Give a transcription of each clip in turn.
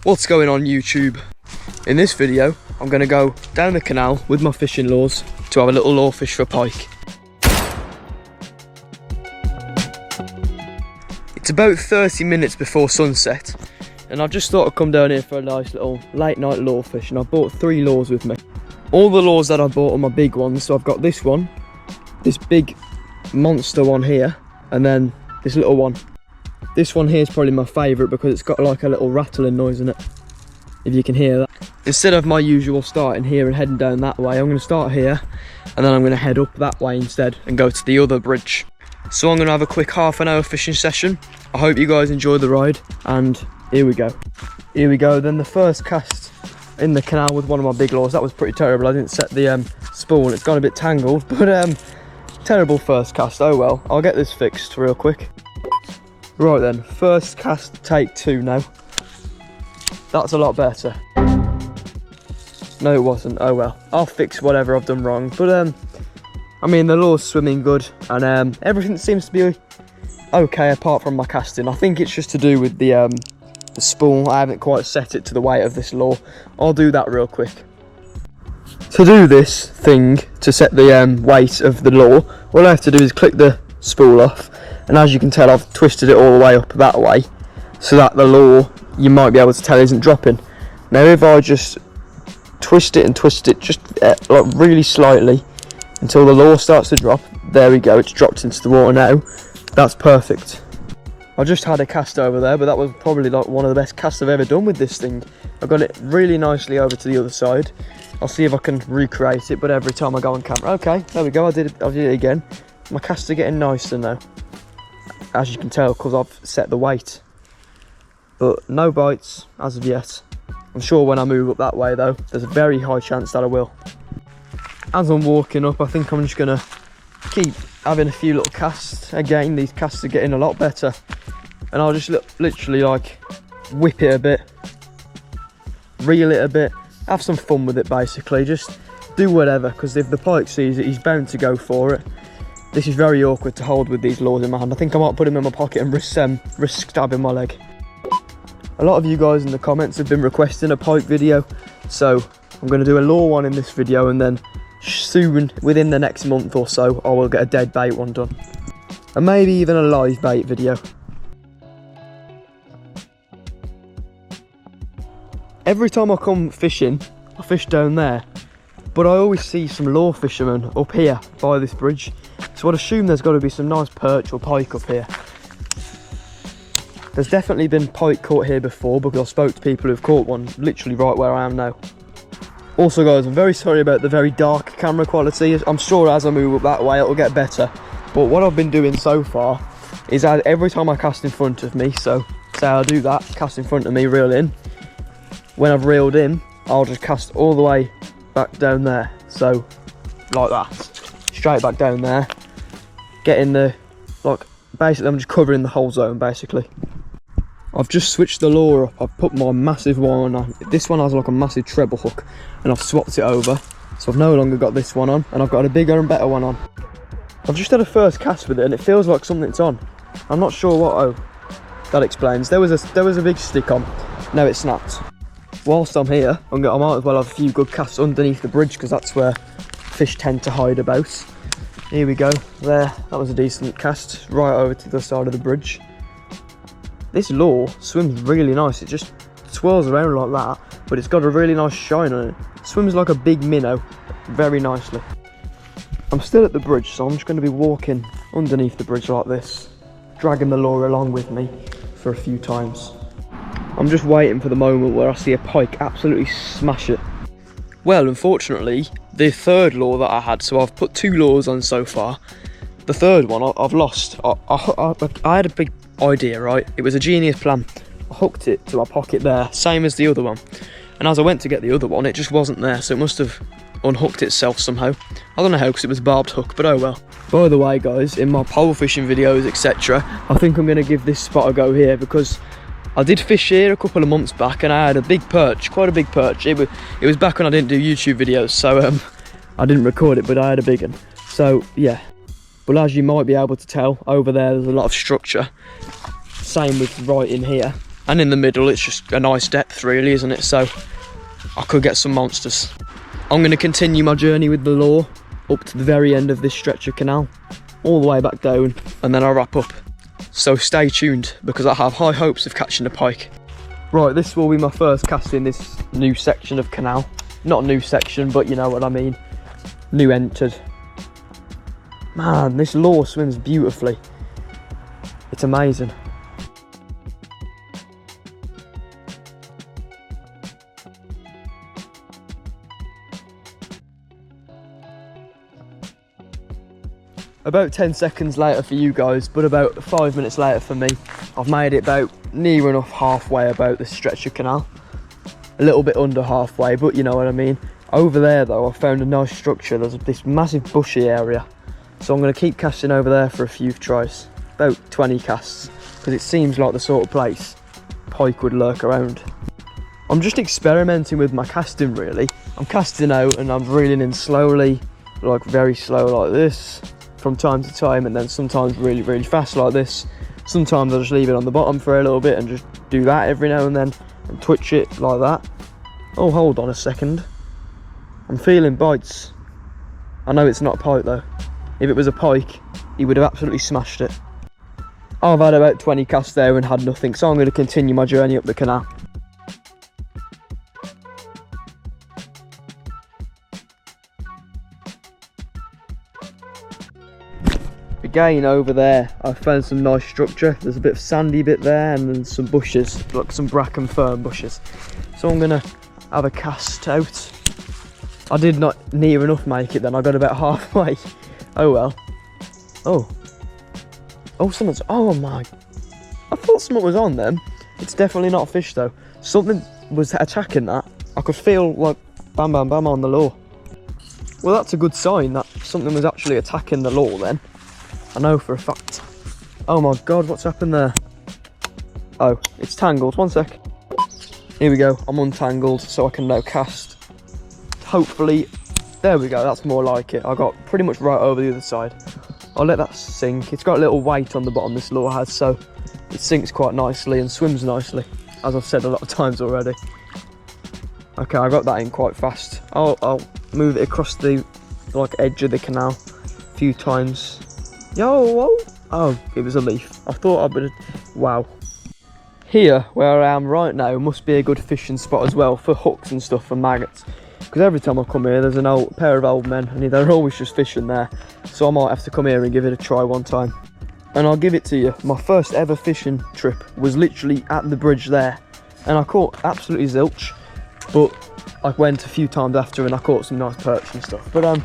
What's going on YouTube? In this video I'm going to go down the canal with my fishing lures to have a little lure fish for pike. It's about 30 minutes before sunset and I've just thought I'd come down here for a nice little late night lure fish, and I bought 3 lures with me. All the lures that I bought are my big ones, so I've got this one, this big monster one here, and then this little one. This one here is probably my favourite because it's got like a little rattling noise in it, if you can hear that. Instead of my usual starting here and heading down that way, I'm going to start here and then I'm going to head up that way instead and go to the other bridge. So I'm going to have a quick half-an-hour fishing session. I hope you guys enjoyed the ride, and here we go. Here we go, then the first cast in the canal with one of my big lures. That was pretty terrible. I didn't set the spool, it's gone a bit tangled, but terrible first cast. Oh well, I'll get this fixed real quick. Right then, first cast, take 2 now. That's a lot better. No, it wasn't. Oh well, I'll fix whatever I've done wrong. But I mean, the lure's swimming good, and everything seems to be okay apart from my casting. I think it's just to do with the spool. I haven't quite set it to the weight of this lure. I'll do that real quick. To do this thing, to set the weight of the lure, all I have to do is click the spool off, and as you can tell, I've twisted it all the way up that way so that the lure, you might be able to tell, isn't dropping. Now if I just twist it just like really slightly until the lure starts to drop, there we go, it's dropped into the water now. That's perfect. I just had a cast over there, but that was probably like one of the best casts I've ever done with this thing. I got it really nicely over to the other side. I'll see if I can recreate it, but every time I go on camera, okay, there we go, I did it again. My casts are getting nicer now, as you can tell, because I've set the weight. But no bites as of yet. I'm sure when I move up that way though, there's a very high chance that I will. As I'm walking up, I think I'm just gonna keep having a few little casts. Again, these casts are getting a lot better, and I'll just literally like whip it a bit, reel it a bit, have some fun with it basically. Just do whatever, because if the pike sees it, he's bound to go for it. This is very awkward to hold with these lures in my hand. I think I might put him in my pocket and risk stabbing my leg. A lot of you guys in the comments have been requesting a pike video, so I'm going to do a lure one in this video, and then soon, within the next month or so, I will get a dead bait one done, and maybe even a live bait video. Every time I come fishing, I fish down there, but I always see some lure fishermen up here by this bridge, so I'd assume there's got to be some nice perch or pike up here. There's definitely been pike caught here before, because I spoke to people who've caught one literally right where I am now. Also guys, I'm very sorry about the very dark camera quality. I'm sure as I move up that way it'll get better, but what I've been doing so far is that every time I cast in front of me, so say I'll do that, cast in front of me, reel in, when I've reeled in, I'll just cast all the way back down there, so like that, straight back down there, getting the, like, basically I'm just covering the whole zone basically. I've just switched the lure up. I've put my massive one on. This one has like a massive treble hook, and I've swapped it over, so I've no longer got this one on, and I've got a bigger and better one on. I've just had a first cast with it, and it feels like something's on. I'm not sure what. Oh, that explains. There was a big stick on. Now it snapped. Whilst I'm here, I might as well have a few good casts underneath the bridge, because that's where fish tend to hide about. Here we go. There, that was a decent cast right over to the side of the bridge. This lure swims really nice. It just swirls around like that, but it's got a really nice shine on it. It swims like a big minnow very nicely. I'm still at the bridge, so I'm just going to be walking underneath the bridge like this, dragging the lure along with me for a few times. I'm just waiting for the moment where I see a pike absolutely smash it. Well, unfortunately, the third lure that I had, so I've put 2 lures on so far. The third one I've lost. I had a big idea, right? It was a genius plan. I hooked it to my pocket there, same as the other one, and as I went to get the other one, it just wasn't there, so it must have unhooked itself somehow. I don't know how, because it was a barbed hook, but oh well. By the way guys, in my pole fishing videos etc, I think I'm going to give this spot a go here, because I did fish here a couple of months back and I had a big perch, quite a big perch. It was back when I didn't do YouTube videos, so I didn't record it, but I had a big one. So yeah, but as you might be able to tell, over there's a lot of structure. Same with right in here, And in the middle, it's just a nice depth really, isn't it? So I could get some monsters. I'm going to continue my journey with the lure up to the very end of this stretch of canal, all the way back down, and then I'll wrap up. So stay tuned, because I have high hopes of catching a pike. Right, this will be my first cast in this new section of canal. Not new section, but you know what I mean. New entered. Man, this lure swims beautifully. It's amazing. About 10 seconds later for you guys, but about 5 minutes later for me. I've made it about near enough halfway about this stretch of canal. A little bit under halfway, but you know what I mean. Over there though, I found a nice structure. There's this massive bushy area. So I'm going to keep casting over there for a few tries. About 20 casts, because it seems like the sort of place pike would lurk around. I'm just experimenting with my casting really. I'm casting out and I'm reeling in slowly, like very slow like this, from time to time, and then sometimes really, really fast like this. Sometimes I'll just leave it on the bottom for a little bit and just do that every now and then and twitch it like that. Oh, hold on a second. I'm feeling bites. I know it's not a pike though. If it was a pike, he would have absolutely smashed it. I've had about 20 casts there and had nothing, so I'm going to continue my journey up the canal. Again over there, I found some nice structure. There's a bit of sandy bit there and then some bushes, like some bracken fern bushes. So I'm going to have a cast out. I did not near enough make it then, I got about halfway. Oh well. Oh, someone's, oh my, I thought something was on them. It's definitely not a fish though. Something was attacking that. I could feel like bam bam bam on the lure. Well, that's a good sign that something was actually attacking the lure then. I know for a fact. Oh my god, what's happened there? Oh, it's tangled, 1 sec. Here we go, I'm untangled so I can now cast. Hopefully, there we go, that's more like it. I got pretty much right over the other side. I'll let that sink. It's got a little weight on the bottom, this lure has, so it sinks quite nicely and swims nicely, as I've said a lot of times already. Okay, I got that in quite fast. I'll move it across the like edge of the canal a few times. Yo, whoa. Oh, it was a leaf. I thought I would. Wow. Here, where I am right now, must be a good fishing spot as well for hooks and stuff, for maggots. Because every time I come here, there's a pair of old men, and they're always just fishing there. So I might have to come here and give it a try one time. And I'll give it to you. My first ever fishing trip was literally at the bridge there, and I caught absolutely zilch. But I went a few times after, and I caught some nice perch and stuff. But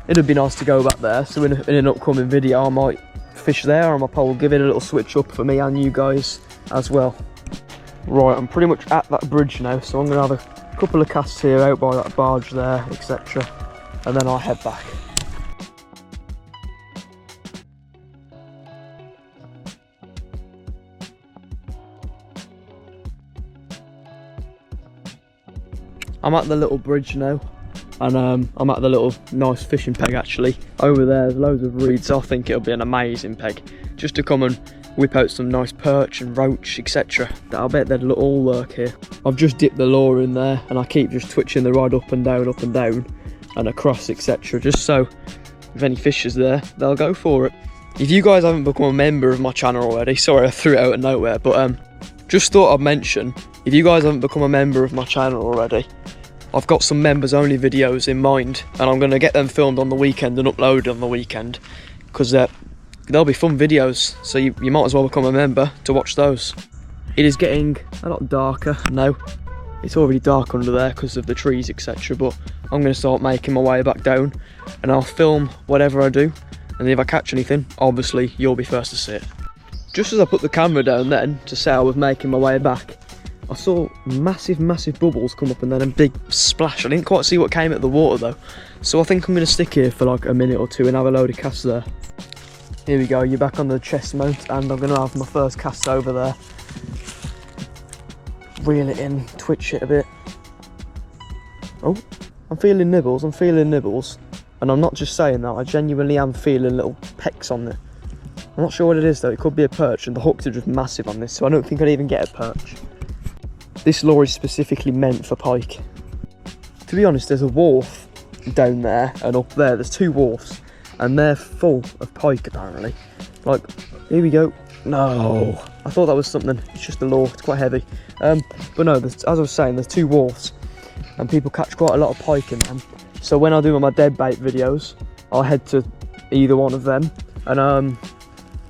it'd be nice to go back there, so in an upcoming video I might fish there on my pole, give it a little switch up for me and you guys as well. Right, I'm pretty much at that bridge now, so I'm going to have a couple of casts here out by that barge there, etc. And then I'll head back. I'm at the little bridge now. And I'm at the little nice fishing peg actually. Over there, there's loads of reeds, so I think it'll be an amazing peg. Just to come and whip out some nice perch and roach, etc. I bet they'd all lurk here. I've just dipped the lure in there and I keep just twitching the rod up and down and across, etc. Just so if any fish is there, they'll go for it. If you guys haven't become a member of my channel already, sorry I threw it out of nowhere, but just thought I'd mention, if you guys haven't become a member of my channel already, I've got some members only videos in mind, and I'm going to get them filmed on the weekend and uploaded on the weekend, because they'll be fun videos, so you might as well become a member to watch those. It is getting a lot darker now. It's already dark under there because of the trees, etc. But I'm going to start making my way back down, and I'll film whatever I do, and if I catch anything, obviously you'll be first to see it. Just as I put the camera down then to say I was making my way back, I saw massive bubbles come up and then a big splash. I didn't quite see what came out of the water though. So I think I'm going to stick here for like a minute or two and have a load of casts there. Here we go, you're back on the chest mount and I'm going to have my first cast over there. Reel it in, twitch it a bit. Oh, I'm feeling nibbles. And I'm not just saying that, I genuinely am feeling little pecks on it. I'm not sure what it is though, it could be a perch, and the hooks are just massive on this, so I don't think I'd even get a perch. This lure is specifically meant for pike. To be honest, there's a wharf down there and up there, there's 2 wharfs, and they're full of pike apparently. Like, here we go. No, I thought that was something, it's just a lure, it's quite heavy. But no, as I was saying, there's 2 wharfs, and people catch quite a lot of pike in them. So when I do my dead bait videos, I'll head to either one of them,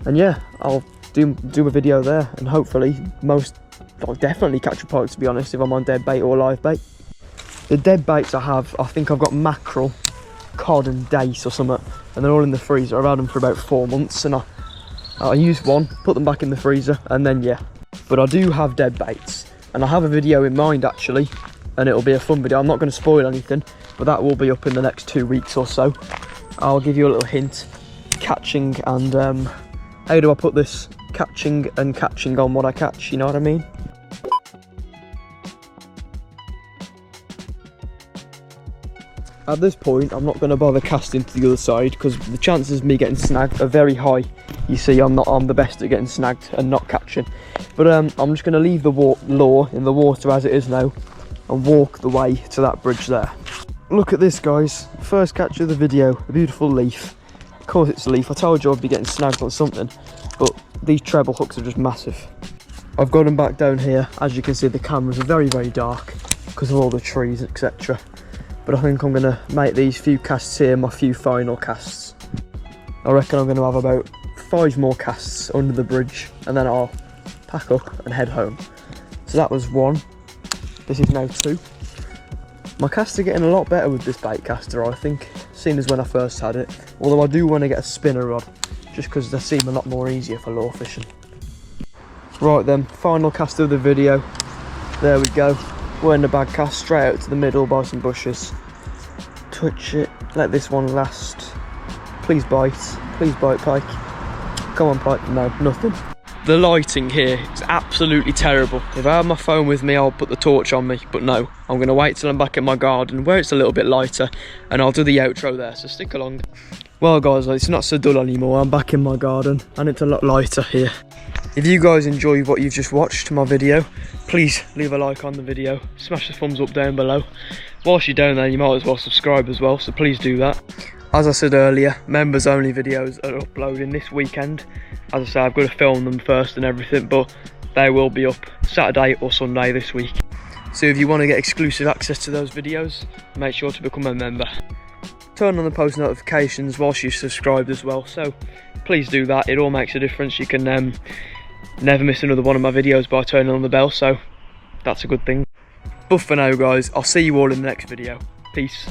and yeah, I'll do a video there, and hopefully I'll definitely catch a pike, to be honest, if I'm on dead bait or live bait. The dead baits I have, I think I've got mackerel, cod and dace or something, and they're all in the freezer. I've had them for about 4 months, and I used one, put them back in the freezer, and then yeah. But I do have dead baits, and I have a video in mind actually, and it'll be a fun video. I'm not going to spoil anything, but that will be up in the next 2 weeks or so. I'll give you a little hint. Catching and, how do I put this? Catching and catching on what I catch, you know what I mean? At this point, I'm not going to bother casting to the other side, because the chances of me getting snagged are very high. You see, I'm the best at getting snagged and not catching. But I'm just going to leave the lure in the water as it is now, and walk the way to that bridge there. Look at this, guys. First catch of the video, a beautiful leaf. Of course it's a leaf. I told you I'd be getting snagged on something, but these treble hooks are just massive. I've got them back down here. As you can see, the cameras are very, very dark because of all the trees, etc. But I think I'm going to make these few casts here my few final casts. I reckon I'm going to have about 5 more casts under the bridge, and then I'll pack up and head home. So that was 1. This is now 2. My casts are getting a lot better with this bait caster, I think, seen as when I first had it. Although I do want to get a spinner rod, just because they seem a lot more easier for lure fishing. Right then, final cast of the video. There we go. We're in the bag cast, straight out to the middle by some bushes. Twitch it, let this one last. Please bite pike. Come on pike, no, nothing. The lighting here is absolutely terrible. If I had my phone with me, I'll put the torch on me, but no. I'm going to wait till I'm back in my garden where it's a little bit lighter, and I'll do the outro there, so stick along. Well guys, it's not so dull anymore. I'm back in my garden, and it's a lot lighter here. If you guys enjoyed what you've just watched, my video, please leave a like on the video, smash the thumbs up down below. Whilst you're down there, you might as well subscribe as well, so please do that. As I said earlier, members only videos are uploading this weekend. As I say, I've got to film them first and everything, but they will be up Saturday or Sunday this week. So if you want to get exclusive access to those videos, make sure to become a member. Turn on the post notifications whilst you're subscribed as well, so please do that. It all makes a difference. You can never miss another one of my videos by turning on the bell, so that's a good thing. But for now guys, I'll see you all in the next video. Peace.